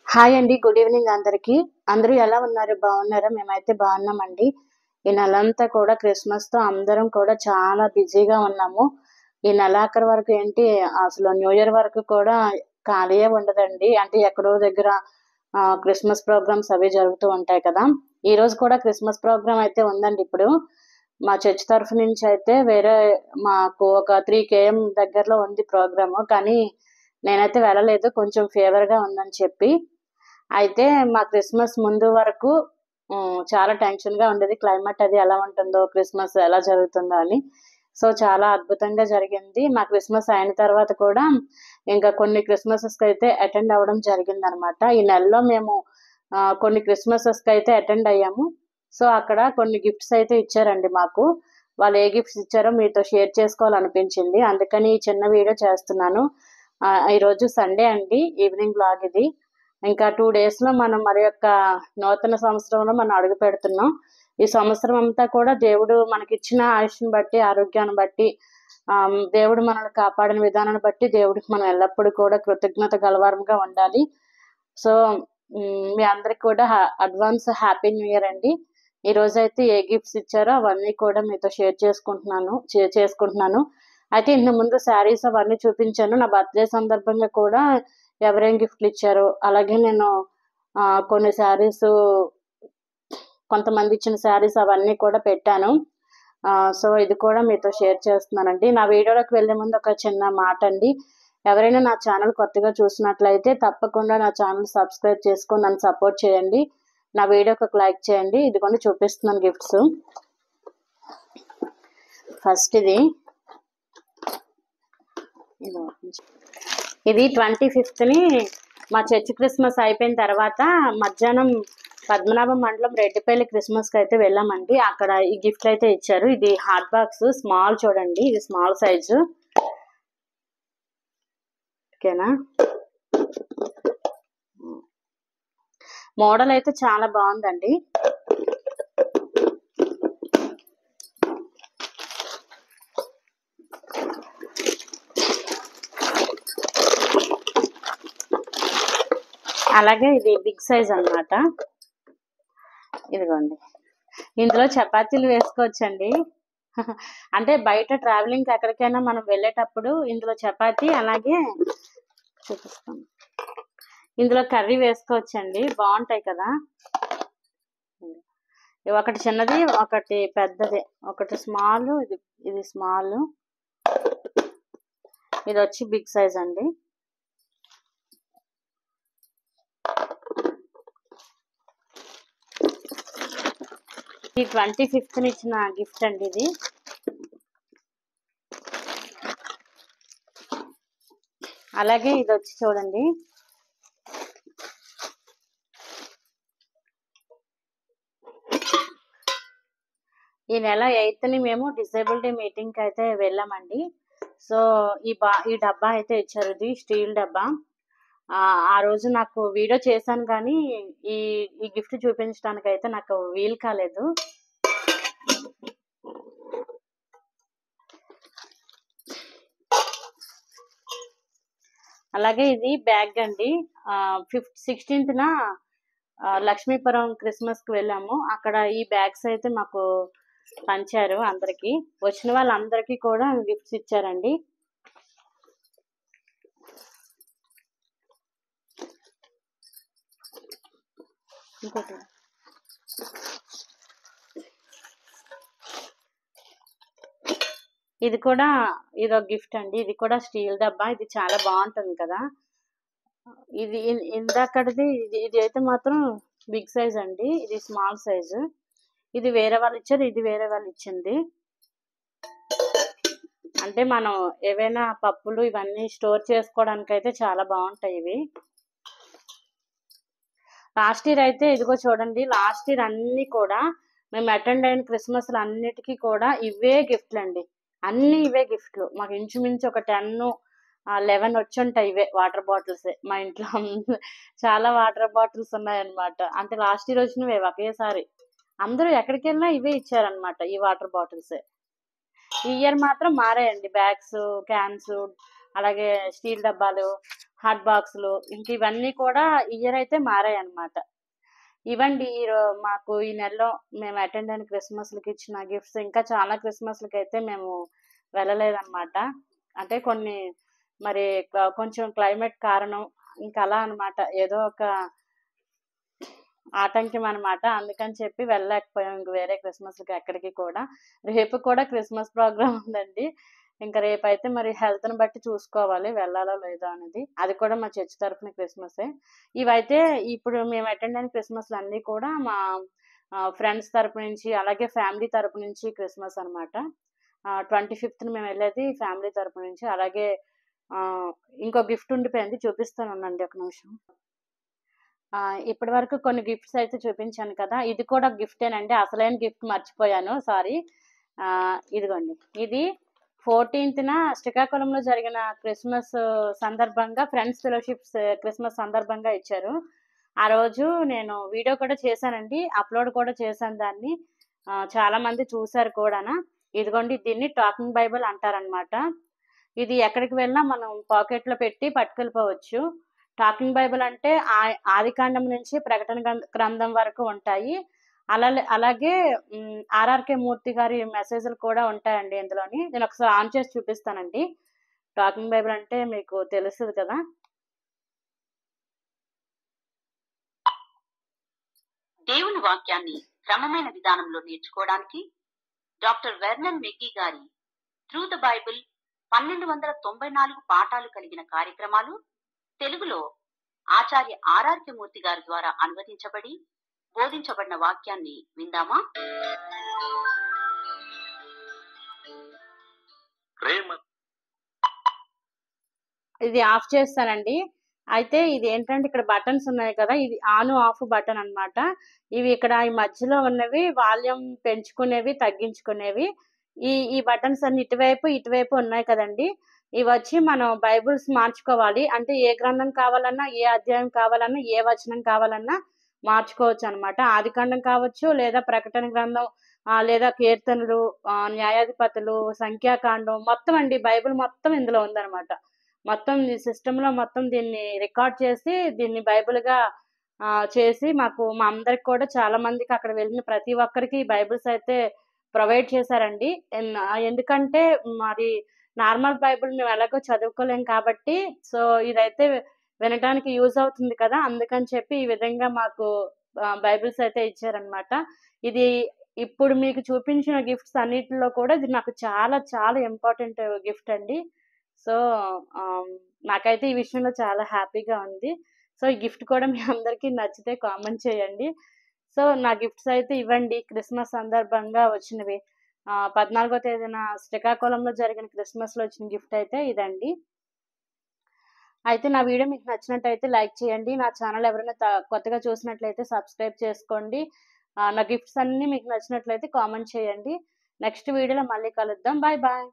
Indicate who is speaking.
Speaker 1: Hi అండి. Good evening అందరికి. అందరూ ఎలా ఉన్నారు? బాగున్నారా? మేమైతే బాగున్నామండి. ఈ నెలంతా కూడా క్రిస్మస్‌తో అందరం కూడా చాలా బిజీగా ఉన్నాము. ఈ నెలాఖరు వరకు ఏంటి అసలు న్యూ ఇయర్ వరకు కూడా ఖాళీయే ఉండదండి. అంటే ఎక్కడో దగ్గర క్రిస్మస్ ప్రోగ్రామ్స్ అవి జరుగుతూ ఉంటాయి కదా! ఈరోజు కూడా క్రిస్మస్ ప్రోగ్రామ్ అయితే ఉందండి ఇప్పుడు. మా చర్చ్ తరఫు నుంచి అయితే వేరే మాకు ఒక 3 కేఎం దగ్గరలో ఉంది ప్రోగ్రాము. కానీ నేనైతే వెళ్ళలేదు. కొంచెం ఫీవర్‌గా ఉందని చెప్పి. అయితే మా క్రిస్మస్ ముందు వరకు చాలా టెన్షన్‌గా ఉండేది. క్లైమేట్ అది ఎలా ఉంటుందో, క్రిస్మస్ ఎలా జరుగుతుందో అని. సో, చాలా అద్భుతంగా జరిగింది. మా క్రిస్మస్ అయిన తర్వాత కూడా ఇంకా కొన్ని క్రిస్మసెస్‌కైతే అటెండ్ అవ్వడం జరిగిందనమాట. ఈ నెలలో మేము కొన్ని క్రిస్మసెస్‌కైతే అటెండ్ అయ్యాము. సో, అక్కడ కొన్ని గిఫ్ట్స్ అయితే ఇచ్చారండి మాకు. వాళ్ళు ఏ గిఫ్ట్స్ ఇచ్చారో మీతో షేర్ చేసుకోవాలనిపించింది. అందుకని ఈ చిన్న వీడియో చేస్తున్నాను. ఈరోజు సండే అండి. ఈవినింగ్ వ్లాగ్ ఇది. ఇంకా 2 డేస్‌లో మనం మరి యొక్క నూతన సంవత్సరంలో మనం అడుగుపెడుతున్నాం. ఈ సంవత్సరం అంతా కూడా దేవుడు మనకిచ్చిన ఆయుష్‌ని బట్టి, ఆరోగ్యాన్ని బట్టి, దేవుడు మనల్ని కాపాడిన విధానాన్ని బట్టి దేవుడికి మనం ఎల్లప్పుడూ కూడా కృతజ్ఞత గలవారంగా ఉండాలి. సో, మీ అందరికి కూడా అడ్వాన్స్ హ్యాపీ న్యూ ఇయర్ అండి. ఈరోజైతే ఏ గిఫ్ట్స్ ఇచ్చారో అవన్నీ కూడా మీతో షేర్ చేసుకుంటున్నాను. అయితే ఇంతకు ముందు శారీస్ అవన్నీ చూపించాను. నా బర్త్‌డే సందర్భంగా కూడా ఎవరేం గిఫ్ట్‌లు ఇచ్చారో, అలాగే నేను కొన్ని శారీసు కొంతమంది ఇచ్చిన శారీస్ అవన్నీ కూడా పెట్టాను. సో, ఇది కూడా మీతో షేర్ చేస్తున్నానండి. నా వీడియోలోకి వెళ్ళే ముందు ఒక చిన్న మాట అండి. ఎవరైనా నా ఛానల్ కొత్తగా చూసినట్లయితే తప్పకుండా నా ఛానల్ సబ్స్క్రైబ్ చేసుకొని నన్ను సపోర్ట్ చేయండి. నా వీడియోకి ఒక లైక్ చేయండి. ఇదిగోండి చూపిస్తున్నాను గిఫ్ట్స్. ఫస్ట్ ఇది 25థ్‌ని మా చర్చ్ క్రిస్మస్ అయిపోయిన తర్వాత మధ్యాహ్నం పద్మనాభం మండలం రెడ్డిపల్లి క్రిస్మస్‌కి అయితే వెళ్ళామండి. అక్కడ ఈ గిఫ్ట్ అయితే ఇచ్చారు. ఇది హాట్ బాక్స్ స్మాల్ చూడండి. ఇది స్మాల్ సైజు. ఓకేనా? మోడల్ అయితే చాలా బాగుందండి. అలాగే ఇది బిగ్ సైజ్ అన్నమాట. ఇదిగోండి. ఇందులో చపాతీలు వేసుకోవచ్చండి. అంటే బయట ట్రావెలింగ్‌కి ఎక్కడికైనా మనం వెళ్ళేటప్పుడు ఇందులో చపాతీ అలాగే చూపిస్తాను. ఇందులో కర్రీ వేసుకోవచ్చండి. బాగుంటాయి కదా! ఒకటి చిన్నది, ఒకటి పెద్దది. ఒకటి స్మాల్, ఇది స్మాల్. ఇది వచ్చి బిగ్ సైజ్ అండి. ఈ 25థ్‌ని ఇచ్చిన గిఫ్ట్ అండి ఇది. అలాగే ఇది వచ్చి చూడండి. ఈ నెల 8థ్‌ని మేము డిసేబిలిటీ మీటింగ్‌కి అయితే వెళ్ళామండి. సో, ఈ డబ్బా అయితే ఇచ్చారు. ఇది స్టీల్ డబ్బా. ఆ రోజు నాకు వీడియో చేశాను కానీ ఈ ఈ గిఫ్ట్ చూపించడానికైతే నాకు వీలు కాలేదు. అలాగే ఇది బ్యాగ్ అండి. 16థ్‌న లక్ష్మీపురం క్రిస్మస్‌కి వెళ్ళాము. అక్కడ ఈ బ్యాగ్స్ అయితే మాకు పంచారు అందరికి. వచ్చిన వాళ్ళందరికీ కూడా గిఫ్ట్స్ ఇచ్చారండి. ఇంకోటి ఇది కూడా ఇదొక గిఫ్ట్ అండి. ఇది కూడా స్టీల్ డబ్బా. ఇది చాలా బాగుంటుంది కదా! ఇది ఇందాకటిది ఇది అయితే మాత్రం బిగ్ సైజ్ అండి. ఇది స్మాల్ సైజు. ఇది వేరే వాళ్ళు ఇచ్చారు. ఇది వేరే వాళ్ళు ఇచ్చింది. అంటే మనం ఏవైనా పప్పులు ఇవన్నీ స్టోర్ చేసుకోవడానికి అయితే చాలా బాగుంటాయి ఇవి. లాస్ట్ ఇయర్ అయితే ఇదిగో చూడండి. లాస్ట్ ఇయర్ అన్ని కూడా మేము అటెండ్ అయిన క్రిస్మస్లు అన్నిటికీ కూడా ఇవే గిఫ్ట్లు అండి. అన్ని ఇవే గిఫ్ట్లు. మాకు ఇంచుమించు ఒక 10, 11 వచ్చుంటాయి ఇవే వాటర్ బాటిల్సే. మా ఇంట్లో చాలా వాటర్ బాటిల్స్ ఉన్నాయన్నమాట. అంటే లాస్ట్ ఇయర్ వచ్చినవే ఒకేసారి. అందరూ ఎక్కడికి వెళ్ళినా ఇవే ఇచ్చారన్నమాట. ఈ వాటర్ బాటిల్సే. ఈ ఇయర్ మాత్రం మారాయండి. బ్యాగ్స్, క్యాన్స్, అలాగే స్టీల్ డబ్బాలు, హాట్ బాక్సులు, ఇంక ఇవన్నీ కూడా ఇయర్ అయితే మారాయి అన్నమాట. ఇవండి మాకు ఈ నెలలో మేము అటెండ్ అయిన క్రిస్మస్‌లకి ఇచ్చిన గిఫ్ట్స్. ఇంకా చాలా క్రిస్మస్‌లకైతే మేము వెళ్ళలేదన్నమాట. అంటే కొన్ని మరి కొంచెం క్లైమేట్ కారణం ఇంకా అలా అన్నమాట. ఏదో ఒక ఆటంకం అన్నమాట. అందుకని చెప్పి వెళ్ళలేకపోయాం ఇంక వేరే క్రిస్మస్‌లకి ఎక్కడికి కూడా. రేపు కూడా క్రిస్మస్ ప్రోగ్రామ్ ఉందండి. ఇంక రేపైతే మరి హెల్త్‌ని బట్టి చూసుకోవాలి వెళ్ళాలో లేదో అనేది. అది కూడా మా చర్చ్ తరపున క్రిస్మసే. ఇవైతే ఇప్పుడు మేము అటెండ్ అయిన క్రిస్మస్‌లన్నీ కూడా మా ఫ్రెండ్స్ తరపు నుంచి, అలాగే ఫ్యామిలీ తరపు నుంచి క్రిస్మస్ అన్నమాట. 25థ్ మేము వెళ్ళేది ఫ్యామిలీ తరపు నుంచి. అలాగే ఇంకో గిఫ్ట్ ఉండిపోయింది చూపిస్తాను ఉండండి ఒక నిమిషం. ఇప్పటి వరకు కొన్ని గిఫ్ట్స్ అయితే చూపించాను కదా! ఇది కూడా గిఫ్టేనండి. అసలైన గిఫ్ట్ మర్చిపోయాను. సారీ. ఇదిగోండి. ఇది 14థ్‌న శ్రీకాకుళంలో జరిగిన క్రిస్మస్ సందర్భంగా ఫ్రెండ్స్ ఫెలోషిప్స్ క్రిస్మస్ సందర్భంగా ఇచ్చారు. ఆ రోజు నేను వీడియో కూడా చేశానండి. అప్‌లోడ్ కూడా చేశాను దాన్ని. చాలా మంది చూసారు కూడానా. ఇదిగోండి దీన్ని టాకింగ్ బైబిల్ అంటారనమాట. ఇది ఎక్కడికి వెళ్ళినా మనం పాకెట్‌లో పెట్టి పట్టుకెళ్ళిపోవచ్చు. టాకింగ్ బైబిల్ అంటే ఆదికాండం నుంచి ప్రకటన గ్రంథం వరకు ఉంటాయి. అలాగే ఆర్ఆర్‌కే మూర్తి గారి మెసేజ్‌లు కూడా ఉంటాయండి ఇందులోని. నేను ఒకసారి ఆన్ చేసి చూపిస్తానండి. టాకింగ్ బైబిల్ అంటే మీకు తెలుస్తది కదా!
Speaker 2: దేవుని వాక్యాన్ని క్రమమైన విధానంలో నేర్చుకోవడానికి డాక్టర్ వెర్నన్ మెగ్గీ గారి త్రూ ద బైబిల్ 1294 పాఠాలు కలిగిన కార్యక్రమాలు తెలుగులో ఆచార్య ఆర్ఆర్‌కే మూర్తి గారి ద్వారా అనువదించబడి బోధించబడిన వాక్యాన్ని విందామా?
Speaker 1: ఇది ఆఫ్ చేస్తానండి. అయితే ఇది ఏంటంటే ఇక్కడ బటన్స్ ఉన్నాయి కదా! ఇది ఆన్, ఆఫ్ బటన్ అన్నమాట. ఇవి ఇక్కడ ఈ మధ్యలో ఉన్నవి వాల్యూమ్ పెంచుకునేవి, తగ్గించుకునేవి. ఈ బటన్స్ అన్ని ఇటువైపు ఉన్నాయి కదండీ! ఇవొచ్చి మనం బైబిల్స్ మార్చుకోవాలి. అంటే ఏ గ్రంథం కావాలన్నా, ఏ అధ్యాయం కావాలన్నా, ఏ వచనం కావాలన్నా మార్చుకోవచ్చనమాట. ఆదికాండం కావచ్చు, లేదా ప్రకటన గ్రంథం, లేదా కీర్తనలు, న్యాయాధిపతులు, సంఖ్యాకాండం మొత్తం అండి. బైబిల్ మొత్తం ఇందులో ఉందనమాట. మొత్తం ఈ సిస్టమ్‌లో మొత్తం దీన్ని రికార్డ్ చేసి, దీన్ని బైబిల్‌గా చేసి మా అందరికి కూడా చాలా మందికి అక్కడ వెళ్ళిన ప్రతి ఒక్కరికి బైబిల్స్ అయితే ప్రొవైడ్ చేశారండి. ఎందుకంటే మరి నార్మల్ బైబిల్ మేము ఎలాగో చదువుకోలేం కాబట్టి, సో ఇదైతే వినటానికి యూజ్ అవుతుంది కదా! అందుకని చెప్పి ఈ విధంగా మాకు బైబిల్స్ అయితే ఇచ్చారనమాట. ఇది ఇప్పుడు మీకు చూపించిన గిఫ్ట్స్ అన్నిటిలో కూడా ఇది నాకు చాలా చాలా ఇంపార్టెంట్ గిఫ్ట్ అండి. సో, నాకైతే ఈ విషయంలో చాలా హ్యాపీగా ఉంది. సో, ఈ గిఫ్ట్ కూడా మీ అందరికీ నచ్చితే కామెంట్ చేయండి. సో, నా గిఫ్ట్స్ అయితే ఇవ్వండి. క్రిస్మస్ సందర్భంగా వచ్చినవి. 14వ తేదీన శ్రీకాకుళంలో జరిగిన క్రిస్మస్‌లో వచ్చిన గిఫ్ట్ అయితే ఇదండి. అయితే నా వీడియో మీకు నచ్చినట్టయితే లైక్ చేయండి. నా ఛానల్ ఎవరైనా కొత్తగా చూసినట్లయితే సబ్స్క్రైబ్ చేసుకోండి. నా గిఫ్ట్స్ అన్నీ మీకు నచ్చినట్లయితే కామెంట్ చేయండి. నెక్స్ట్ వీడియోలో మళ్ళీ కలుద్దాం. Bye bye.